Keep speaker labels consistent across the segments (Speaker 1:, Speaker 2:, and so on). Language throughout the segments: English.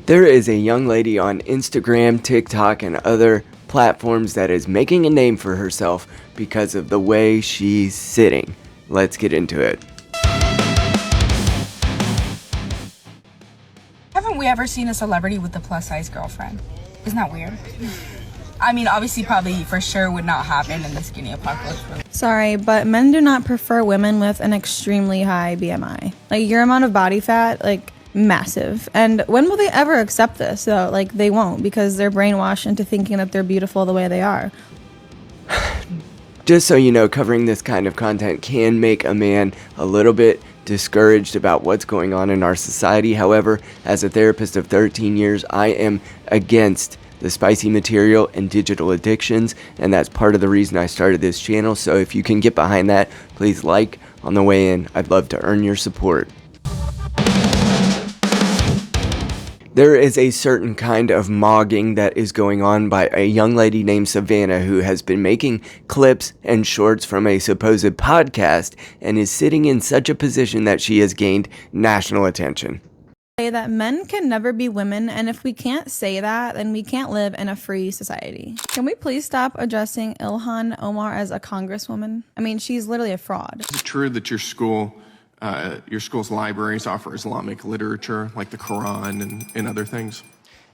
Speaker 1: There is a young lady on Instagram, TikTok, and other platforms that is making a name for herself because of the way she's sitting. Let's get into it.
Speaker 2: Haven't we ever seen a celebrity with a plus-size girlfriend? Isn't that weird? I mean, obviously, probably for sure would not happen in the skinny apocalypse.
Speaker 3: Sorry, but men do not prefer women with an extremely high BMI. Like, your amount of body fat, massive. And when will they ever accept this? So, they won't, because they're brainwashed into thinking that they're beautiful the way they are.
Speaker 1: Just so you know, covering this kind of content can make a man a little bit discouraged about what's going on in our society. However, as a therapist of 13 years, I am against the spicy material and digital addictions, and that's part of the reason I started this channel. So if you can get behind that, please like on the way in. I'd love to earn your support. There is a certain kind of mogging that is going on by a young lady named Savannah who has been making clips and shorts from a supposed podcast and is sitting in such a position that she has gained national attention.
Speaker 3: Say that men can never be women, and if we can't say that, then we can't live in a free society. Can we please stop addressing Ilhan Omar as a congresswoman? I mean, she's literally a fraud.
Speaker 4: Is it true that your school's libraries offer Islamic literature, like the Quran and other things?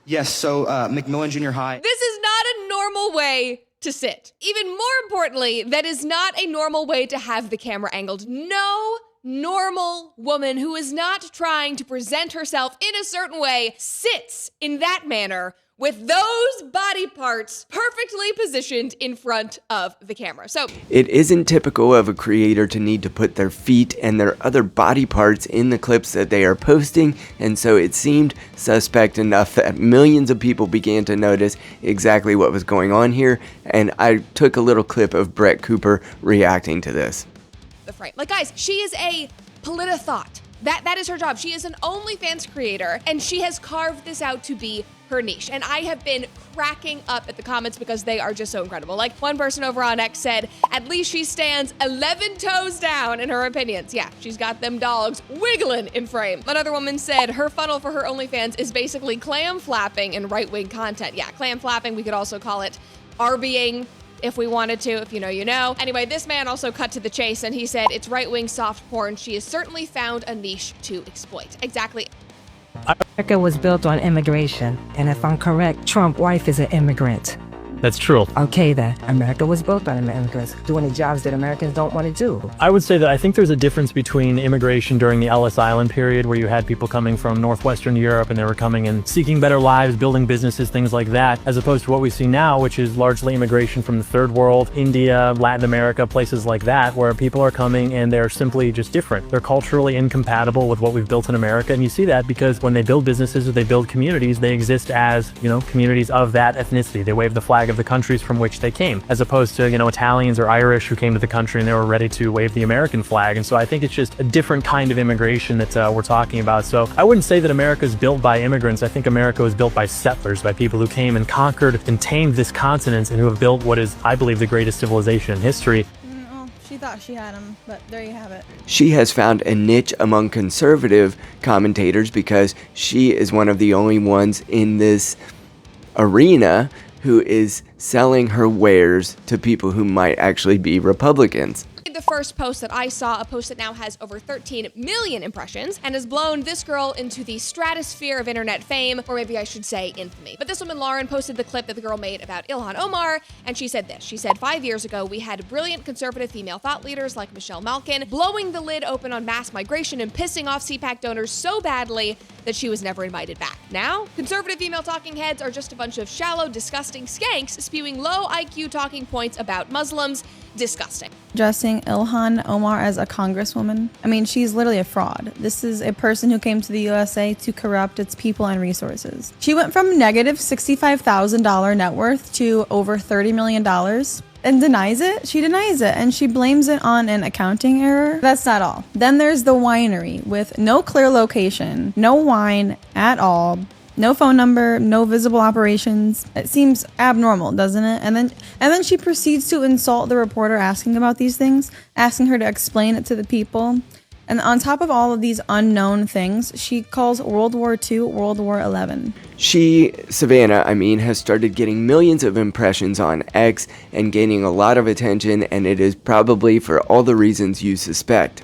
Speaker 5: Yes, so Macmillan Junior High.
Speaker 6: This is not a normal way to sit. Even more importantly, that is not a normal way to have the camera angled. No normal woman who is not trying to present herself in a certain way sits in that manner with those body parts perfectly positioned in front of the camera. So
Speaker 1: it isn't typical of a creator to need to put their feet and their other body parts in the clips that they are posting, and so it seemed suspect enough that millions of people began to notice exactly what was going on here, and I took a little clip of Brett Cooper reacting to this.
Speaker 6: The frame. Guys, she is a politithought. That is her job. She is an OnlyFans creator, and she has carved this out to be her niche. And I have been cracking up at the comments because they are just so incredible. One person over on X said, at least she stands 11 toes down in her opinions. Yeah, she's got them dogs wiggling in frame. Another woman said her funnel for her OnlyFans is basically clam flapping and right-wing content. Yeah, clam flapping, we could also call it RBing. If we wanted to, if you know, you know. Anyway, this man also cut to the chase and he said, it's right-wing soft porn. She has certainly found a niche to exploit. Exactly.
Speaker 7: America was built on immigration, and if I'm correct, Trump's wife is an immigrant.
Speaker 8: That's true.
Speaker 7: Okay then, America was built on immigrants doing the jobs that Americans don't want to do.
Speaker 8: I would say that I think there's a difference between immigration during the Ellis Island period, where you had people coming from northwestern Europe and they were coming and seeking better lives, building businesses, things like that, as opposed to what we see now, which is largely immigration from the third world, India, Latin America, places like that, where people are coming and they're simply just different. They're culturally incompatible with what we've built in America, and you see that because when they build businesses or they build communities, they exist as, communities of that ethnicity. They wave the flag of the countries from which they came, as opposed to, Italians or Irish who came to the country and they were ready to wave the American flag. And so I think it's just a different kind of immigration that we're talking about. So I wouldn't say that America is built by immigrants. I think America was built by settlers, by people who came and conquered and tamed this continent and who have built what is, I believe, the greatest civilization in history.
Speaker 3: She thought she had him, but there you have it.
Speaker 1: She has found a niche among conservative commentators because she is one of the only ones in this arena who is selling her wares to people who might actually be Republicans.
Speaker 6: The first post that I saw, a post that now has over 13 million impressions and has blown this girl into the stratosphere of internet fame, or maybe I should say infamy. But this woman, Lauren, posted the clip that the girl made about Ilhan Omar, and she said this. She said, 5 years ago, we had brilliant conservative female thought leaders like Michelle Malkin blowing the lid open on mass migration and pissing off CPAC donors so badly that she was never invited back. Now, conservative female talking heads are just a bunch of shallow, disgusting skanks spewing low IQ talking points about Muslims. Disgusting.
Speaker 3: Addressing Ilhan Omar as a congresswoman. I mean, she's literally a fraud. This is a person who came to the USA to corrupt its people and resources. She went from negative $65,000 net worth to over $30 million and denies it. She denies it and she blames it on an accounting error. That's not all. Then there's the winery with no clear location, no wine at all, no phone number, no visible operations. It seems abnormal, doesn't it? And then she proceeds to insult the reporter asking about these things, asking her to explain it to the people. And on top of all of these unknown things, she calls World War II World War 11.
Speaker 1: She, Savannah, has started getting millions of impressions on X and gaining a lot of attention, and it is probably for all the reasons you suspect.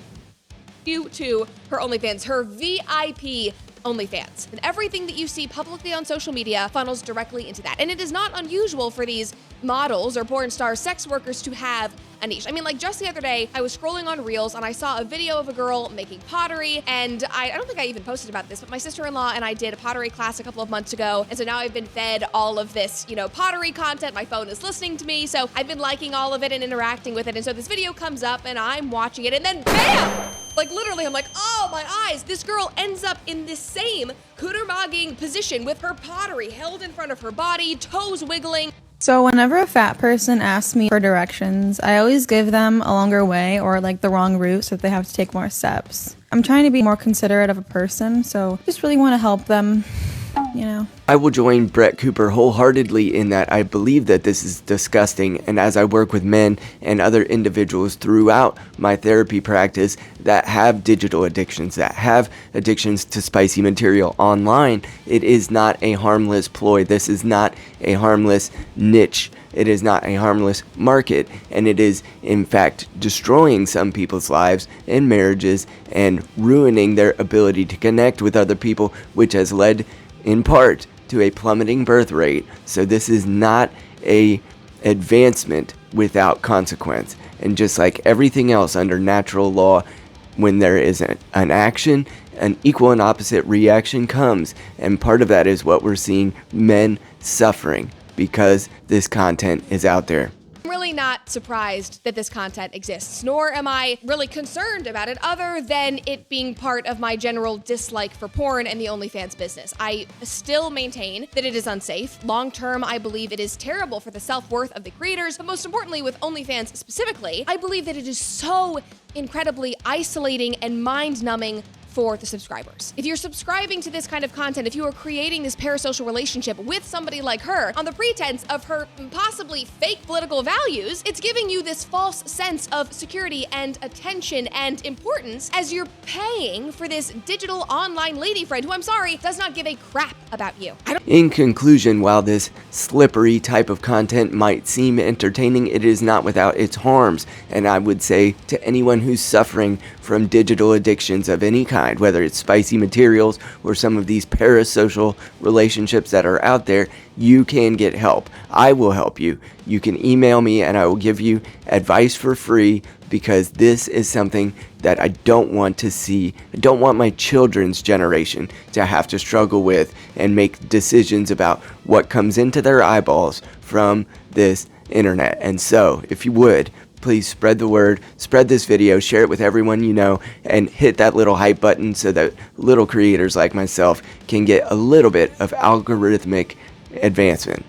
Speaker 6: Due to her OnlyFans, her VIP OnlyFans. And everything that you see publicly on social media funnels directly into that. And it is not unusual for these models or porn stars, sex workers to have a niche. Like just the other day, I was scrolling on Reels and I saw a video of a girl making pottery. And I don't think I even posted about this, but my sister-in-law and I did a pottery class a couple of months ago. And so now I've been fed all of this, pottery content. My phone is listening to me. So I've been liking all of it and interacting with it. And so this video comes up and I'm watching it and then bam! Literally, I'm like, oh, my eyes. This girl ends up in this same cooter-mogging position with her pottery held in front of her body, toes wiggling.
Speaker 3: So whenever a fat person asks me for directions, I always give them a longer way or the wrong route so that they have to take more steps. I'm trying to be more considerate of a person, so just really want to help them,
Speaker 1: I will join Brett Cooper wholeheartedly in that I believe that this is disgusting, and as I work with men and other individuals throughout my therapy practice that have digital addictions, that have addictions to spicy material online, it is not a harmless ploy. This is not a harmless niche. It is not a harmless market, and it is in fact destroying some people's lives and marriages and ruining their ability to connect with other people, which has led in part to a plummeting birth rate. So this is not a advancement without consequence. And just like everything else under natural law, when there is an action, an equal and opposite reaction comes. And part of that is what we're seeing, men suffering because this content is out there.
Speaker 6: I'm really not surprised that this content exists, nor am I really concerned about it other than it being part of my general dislike for porn and the OnlyFans business. I still maintain that it is unsafe. Long term, I believe it is terrible for the self-worth of the creators, but most importantly with OnlyFans specifically, I believe that it is so incredibly isolating and mind-numbing for the subscribers. If you're subscribing to this kind of content, if you are creating this parasocial relationship with somebody like her on the pretense of her possibly fake political values, it's giving you this false sense of security and attention and importance as you're paying for this digital online lady friend who, I'm sorry, does not give a crap about you.
Speaker 1: In conclusion, while this slippery type of content might seem entertaining, it is not without its harms. And I would say to anyone who's suffering from digital addictions of any kind, whether it's spicy materials or some of these parasocial relationships that are out there, you can get help. I will help you. You can email me and I will give you advice for free, because this is something that I don't want to see. I don't want my children's generation to have to struggle with and make decisions about what comes into their eyeballs from this internet. And so, if you would, please spread the word, spread this video, share it with everyone you know, and hit that little hype button so that little creators like myself can get a little bit of algorithmic advancement.